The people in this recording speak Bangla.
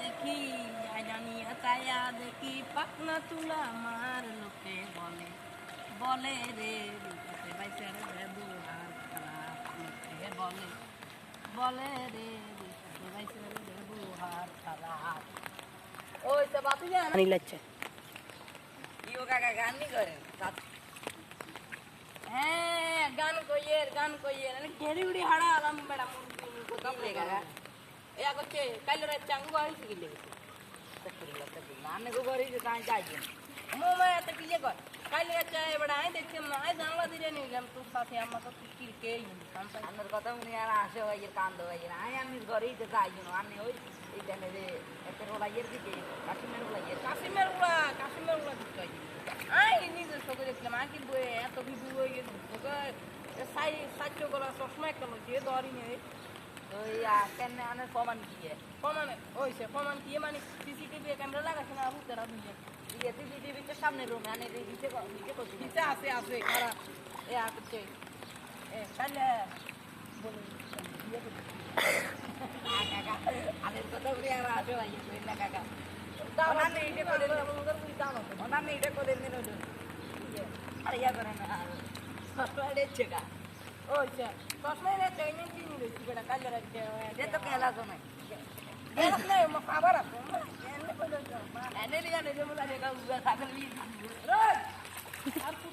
দেখি আইনানিয়া চায়া দেখি পাকনা তুলা আমার লোকে বলে বলে রে বিকাশে বাইসের ব্যবহার খারাপ লোকে বলে বলে রে বিকাশে বাইসের ব্যবহার খারাপ। ওই তো বাপি জান আনি লাগছে ইও কাকা গান নি করেন হ্যাঁ গান কইয়ের আরে গেড়ি উড়ি হাড়া আলাম ম্যাডাম কম লে কাকা এ আগছে কাইলে রাত চাঙ্গু আইছি গিলে নানে গো গরি যে কাই যাইছেন মোমে এত কি কর কাইলে রাত এবারে আই দেখছিলাম না আই জানলা দিয়ে নিলাম তোর সাথে আমার তো কিল কে কানসাই আমার কথা উনি আর আসে ভাই কান্দ ভাই আই আমি গরি যে যাইছেন আনে ওই এই জানে যে একটা রোলাইয়ের দিকে কাশিমের উলা দিতে আই নিজে চোখে দেখলাম আঁকি বই এত বিবু হয়ে গেছে সাই সাচ্য গলা চশমা একটা লোক ধরি নেই ওই কেন আনে প্রমাণ দিয়ে প্রমাণ কি মানে সিসিটিভি ক্যামেরা লাগাছে না আবু তারা বুঝে দিয়ে সিসিটিভিতে সামনে রুমে আনে দিতে করছি নিচে আছে খারাপ এ আসছে এ তাহলে বলে কাকা আনের কথা উনি আর আসে ভাই কই না কাকা দাও ওনার নেই এটা করে আমাদের তুই দাও ওনার নেই এটা করে দিন ওই আর ইয়া করে না সফটওয়্যার দিচ্ছে কা ওই সে চশমা রে ট্রেনিং কি নিলে বেটা কালে রাখছে এ তো কেলা তো নাই এরকম নেই মা খাবার আছে এনে লিয়া নেই বলা রে কা উয়া ছাগল লি রোজ আর তুই